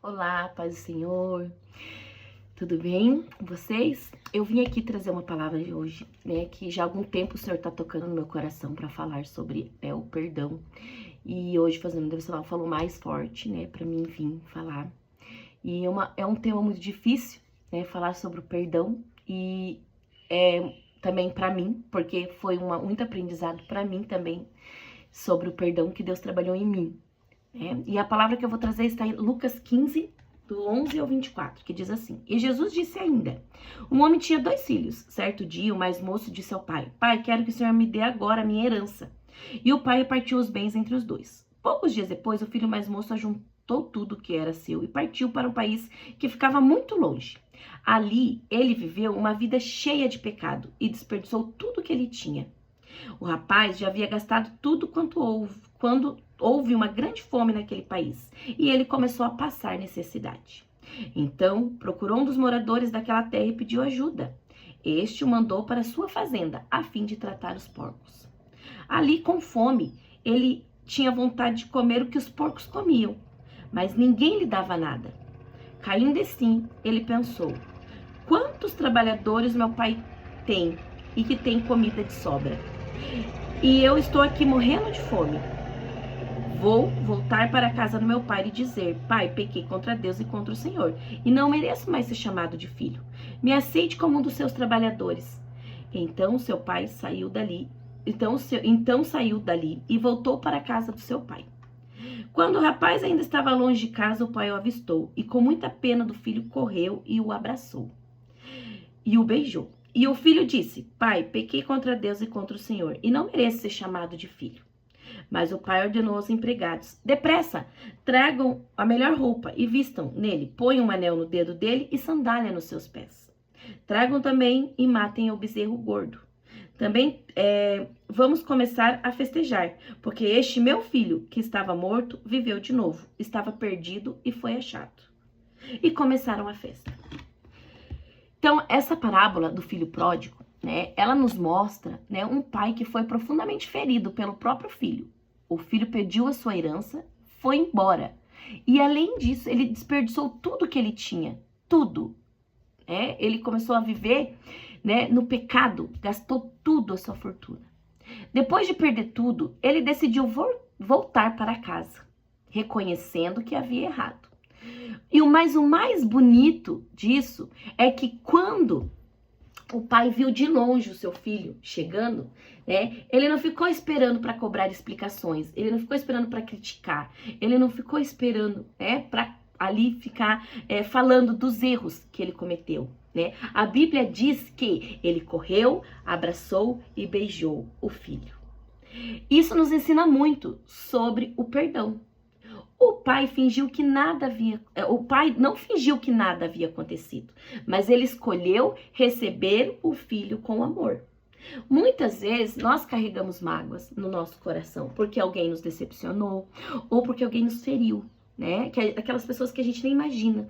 Olá, paz do Senhor, tudo bem com vocês? Eu vim aqui trazer uma palavra de hoje, né, que já há algum tempo o Senhor tá tocando no meu coração para falar sobre o perdão. E hoje, fazendo o devocional, falou mais forte, né, para mim vir falar. E é um tema muito difícil, né, falar sobre o perdão e também para mim, porque foi muito aprendizado para mim também sobre o perdão que Deus trabalhou em mim. E a palavra que eu vou trazer está em Lucas 15, do 11 ao 24, que diz assim: E Jesus disse ainda: Um homem tinha 2 filhos. Certo dia, o mais moço disse ao pai: Pai, quero que o Senhor me dê agora a minha herança. E o pai repartiu os bens entre os 2. Poucos dias depois, o filho mais moço ajuntou tudo que era seu e partiu para um país que ficava muito longe. Ali, ele viveu uma vida cheia de pecado e desperdiçou tudo que ele tinha. O rapaz já havia gastado tudo quando houve uma grande fome naquele país e ele começou a passar necessidade. Então, procurou um dos moradores daquela terra e pediu ajuda. Este o mandou para sua fazenda, a fim de tratar os porcos. Ali, com fome, ele tinha vontade de comer o que os porcos comiam, mas ninguém lhe dava nada. Caindo assim, ele pensou: quantos trabalhadores meu pai tem e que tem comida de sobra? E eu estou aqui morrendo de fome. Vou voltar para a casa do meu pai e dizer: Pai, pequei contra Deus e contra o Senhor, e não mereço mais ser chamado de filho. Me aceite como um dos seus trabalhadores. Então seu pai saiu dali. Então saiu dali e voltou para a casa do seu pai. Quando o rapaz ainda estava longe de casa, o pai o avistou e, com muita pena do filho, correu e o abraçou e o beijou. E o filho disse: Pai, pequei contra Deus e contra o Senhor, e não mereço ser chamado de filho. Mas o pai ordenou aos empregados: Depressa, tragam a melhor roupa e vistam nele, ponham um anel no dedo dele e sandália nos seus pés. Tragam também e matem o bezerro gordo. Também vamos começar a festejar, porque este meu filho, que estava morto, viveu de novo, estava perdido e foi achado. E começaram a festa. Então, essa parábola do filho pródigo, né, ela nos mostra, né, um pai que foi profundamente ferido pelo próprio filho. O filho pediu a sua herança, foi embora. E além disso, ele desperdiçou tudo que ele tinha, tudo. Ele começou a viver, né, no pecado, gastou tudo a sua fortuna. Depois de perder tudo, ele decidiu voltar para casa, reconhecendo que havia errado. E o mais bonito disso é que quando o pai viu de longe o seu filho chegando, né, ele não ficou esperando para cobrar explicações, ele não ficou esperando para criticar, ele não ficou esperando, para ali ficar falando dos erros que ele cometeu, né? A Bíblia diz que ele correu, abraçou e beijou o filho. Isso nos ensina muito sobre o perdão. O pai não fingiu que nada havia acontecido, mas ele escolheu receber o filho com amor. Muitas vezes nós carregamos mágoas no nosso coração porque alguém nos decepcionou ou porque alguém nos feriu, né? Aquelas pessoas que a gente nem imagina.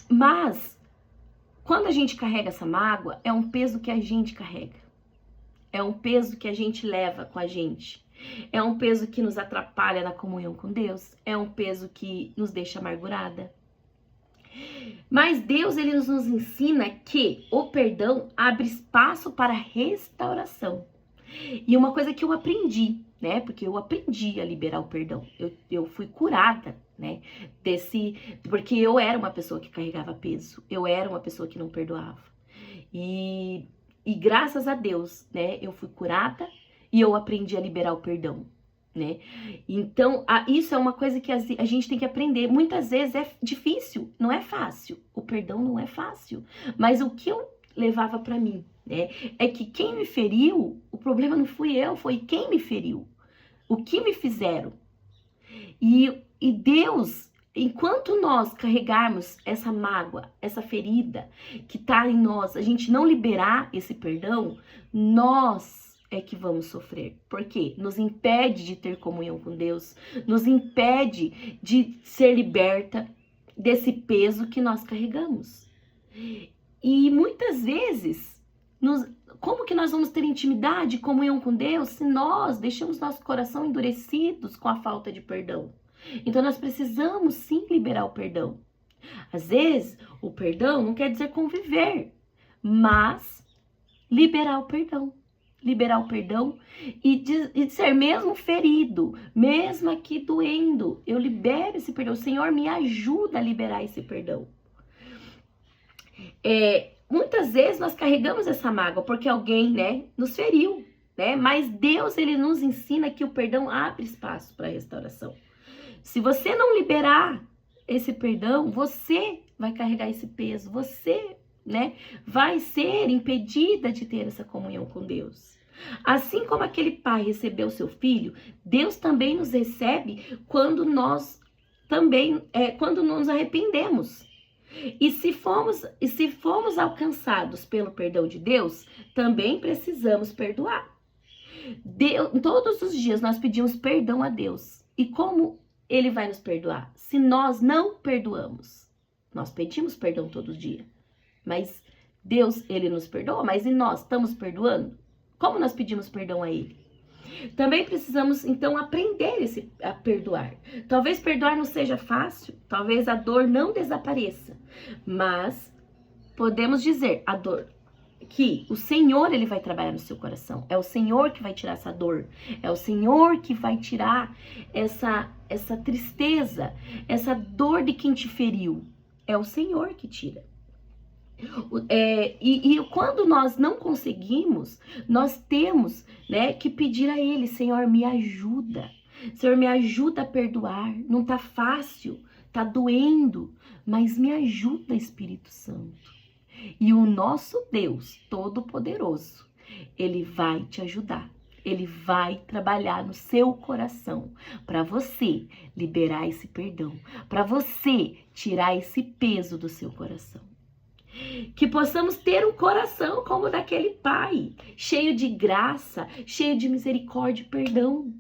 Mas quando a gente carrega essa mágoa, é um peso que a gente carrega. É um peso que a gente leva com a gente. É um peso que nos atrapalha na comunhão com Deus. É um peso que nos deixa amargurada. Mas Deus, ele nos ensina que o perdão abre espaço para restauração. E uma coisa que eu aprendi, né? Porque eu aprendi a liberar o perdão. Eu fui curada, né? Porque eu era uma pessoa que carregava peso. Eu era uma pessoa que não perdoava. E graças a Deus, né? Eu fui curada. E eu aprendi a liberar o perdão, né? Então, isso é uma coisa que a gente tem que aprender. Muitas vezes é difícil, não é fácil. O perdão não é fácil. Mas o que eu levava pra mim, né? É que quem me feriu, o problema não fui eu, foi quem me feriu. O que me fizeram. E Deus, enquanto nós carregarmos essa mágoa, essa ferida que tá em nós, a gente não liberar esse perdão, nós é que vamos sofrer, porque nos impede de ter comunhão com Deus, nos impede de ser liberta desse peso que nós carregamos. E muitas vezes, como que nós vamos ter intimidade, comunhão com Deus, se nós deixamos nosso coração endurecidos com a falta de perdão? Então nós precisamos sim liberar o perdão. Às vezes, o perdão não quer dizer conviver, mas liberar o perdão. Liberar o perdão e de ser mesmo ferido, mesmo aqui doendo, eu libero esse perdão. O Senhor me ajuda a liberar esse perdão. Muitas vezes nós carregamos essa mágoa porque alguém, né, nos feriu, né? Mas Deus, ele nos ensina que o perdão abre espaço para a restauração. Se você não liberar esse perdão, você vai carregar esse peso, você, né, vai ser impedida de ter essa comunhão com Deus. Assim como aquele pai recebeu seu filho, Deus também nos recebe quando nós quando nos arrependemos. E se fomos alcançados pelo perdão de Deus, também precisamos perdoar. Todos os dias nós pedimos perdão a Deus. E como Ele vai nos perdoar? Se nós não perdoamos. Nós pedimos perdão todo dia. Mas Deus, Ele nos perdoa, mas e nós estamos perdoando? Como nós pedimos perdão a Ele? Também precisamos, então, aprender a perdoar. Talvez perdoar não seja fácil, talvez a dor não desapareça, mas podemos dizer a dor que o Senhor, Ele vai trabalhar no seu coração. É o Senhor que vai tirar essa dor. É o Senhor que vai tirar essa tristeza, essa dor de quem te feriu. É o Senhor que tira. E quando nós não conseguimos, nós temos, né, que pedir a Ele: Senhor, me ajuda. Senhor, me ajuda a perdoar. Não tá fácil, tá doendo, mas me ajuda, Espírito Santo. E o nosso Deus Todo-Poderoso, Ele vai te ajudar. Ele vai trabalhar no seu coração para você liberar esse perdão, para você tirar esse peso do seu coração. Que possamos ter um coração como o daquele pai, cheio de graça, cheio de misericórdia e perdão.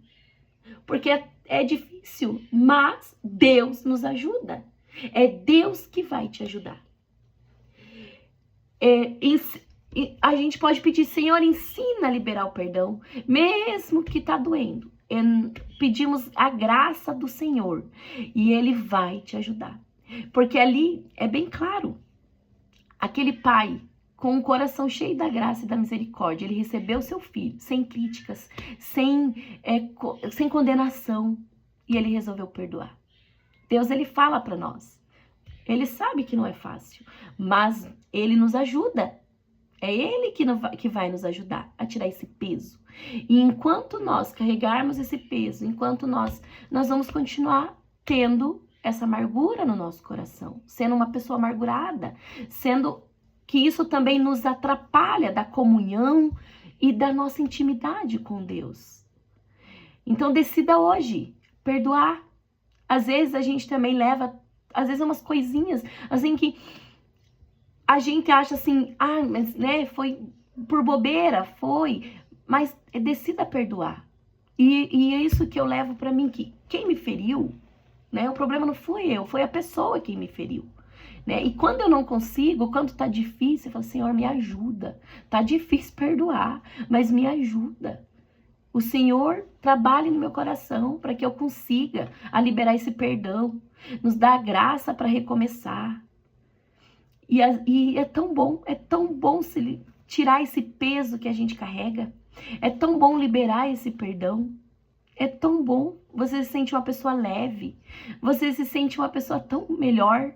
Porque é difícil, mas Deus nos ajuda. É Deus que vai te ajudar. A gente pode pedir: Senhor, ensina a liberar o perdão, mesmo que tá doendo. Pedimos a graça do Senhor e Ele vai te ajudar. Porque ali é bem claro. Aquele pai, com o coração cheio da graça e da misericórdia, ele recebeu seu filho, sem críticas, sem condenação, e ele resolveu perdoar. Deus, ele fala para nós. Ele sabe que não é fácil, mas ele nos ajuda. É ele que vai nos ajudar a tirar esse peso. E enquanto nós carregarmos esse peso, enquanto nós vamos continuar tendo essa amargura no nosso coração, sendo uma pessoa amargurada, sendo que isso também nos atrapalha da comunhão e da nossa intimidade com Deus. Então decida hoje perdoar. Às vezes a gente também leva, às vezes umas coisinhas assim que a gente acha assim, mas né, foi por bobeira, mas decida perdoar. E é isso que eu levo para mim, que quem me feriu, né? O problema não fui eu, foi a pessoa que me feriu, né? E quando eu não consigo, quando tá difícil, eu falo: Senhor, me ajuda. Tá difícil perdoar, mas me ajuda. O Senhor trabalhe no meu coração para que eu consiga liberar esse perdão, nos dá a graça para recomeçar. E é tão bom se tirar esse peso que a gente carrega. É tão bom liberar esse perdão. É tão bom, você se sente uma pessoa leve, você se sente uma pessoa tão melhor.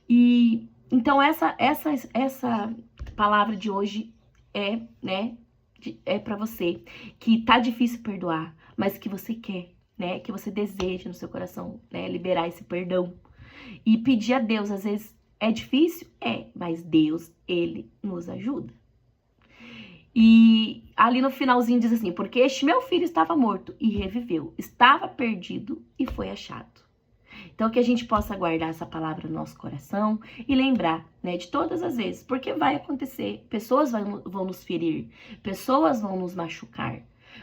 E então essa palavra de hoje é para você que tá difícil perdoar, mas que você quer, né, que você deseja no seu coração, né, liberar esse perdão e pedir a Deus. Às vezes é difícil, mas Deus, Ele nos ajuda. E ali no finalzinho diz assim: porque este meu filho estava morto e reviveu, estava perdido e foi achado. Então que a gente possa guardar essa palavra no nosso coração e lembrar, né, de todas as vezes, porque vai acontecer, pessoas vão nos ferir, pessoas vão nos machucar,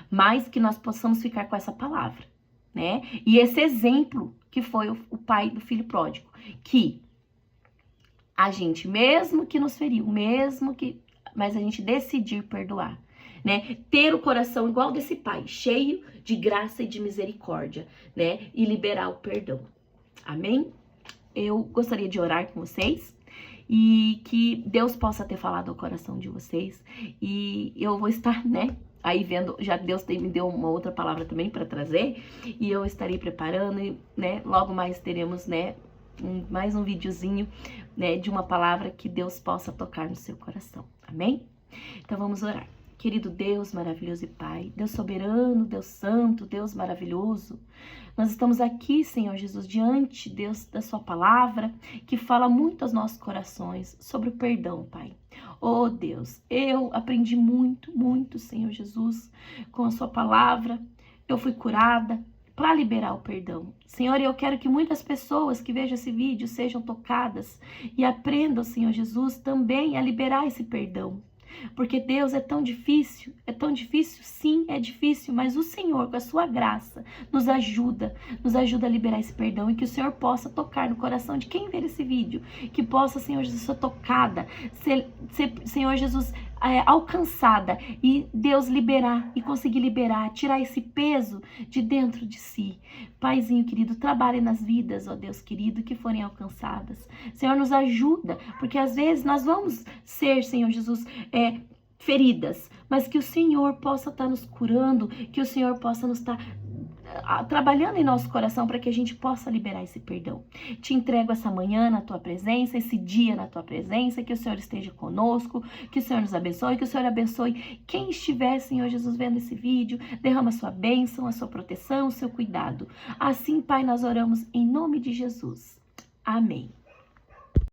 mas que nós possamos ficar com essa palavra, né? E esse exemplo que foi o pai do filho pródigo, que a gente, mesmo que nos feriu, mas a gente decidir perdoar, né? Ter o coração igual desse pai, cheio de graça e de misericórdia, né? E liberar o perdão. Amém? Eu gostaria de orar com vocês e que Deus possa ter falado ao coração de vocês. E eu vou estar, né? Aí vendo, já Deus me deu uma outra palavra também para trazer, e eu estarei preparando, e, né, logo mais teremos, né, mais um videozinho, né, de uma palavra que Deus possa tocar no seu coração, amém? Então vamos orar. Querido Deus maravilhoso e Pai, Deus soberano, Deus santo, Deus maravilhoso, nós estamos aqui, Senhor Jesus, diante, Deus, da sua palavra, que fala muito aos nossos corações sobre o perdão, Pai. Oh Deus, eu aprendi muito, Senhor Jesus, com a sua palavra, eu fui curada para liberar o perdão. Senhor, eu quero que muitas pessoas que vejam esse vídeo sejam tocadas e aprendam, Senhor Jesus, também a liberar esse perdão. Porque Deus é tão difícil, sim, é difícil, mas o Senhor, com a sua graça, nos ajuda a liberar esse perdão, e que o Senhor possa tocar no coração de quem ver esse vídeo, que possa, Senhor Jesus, ser tocada, Senhor Jesus, alcançada, e Deus liberar, e conseguir liberar, tirar esse peso de dentro de si. Paizinho querido, trabalhe nas vidas, ó Deus querido, que forem alcançadas. Senhor, nos ajuda, porque às vezes nós vamos ser, Senhor Jesus, feridas, mas que o Senhor possa estar nos curando, que o Senhor possa nos estar trabalhando em nosso coração para que a gente possa liberar esse perdão. Te entrego essa manhã na tua presença, esse dia na tua presença, que o Senhor esteja conosco, que o Senhor nos abençoe, que o Senhor abençoe quem estiver, Senhor Jesus, vendo esse vídeo, derrama a sua bênção, a sua proteção, o seu cuidado. Assim, Pai, nós oramos em nome de Jesus. Amém.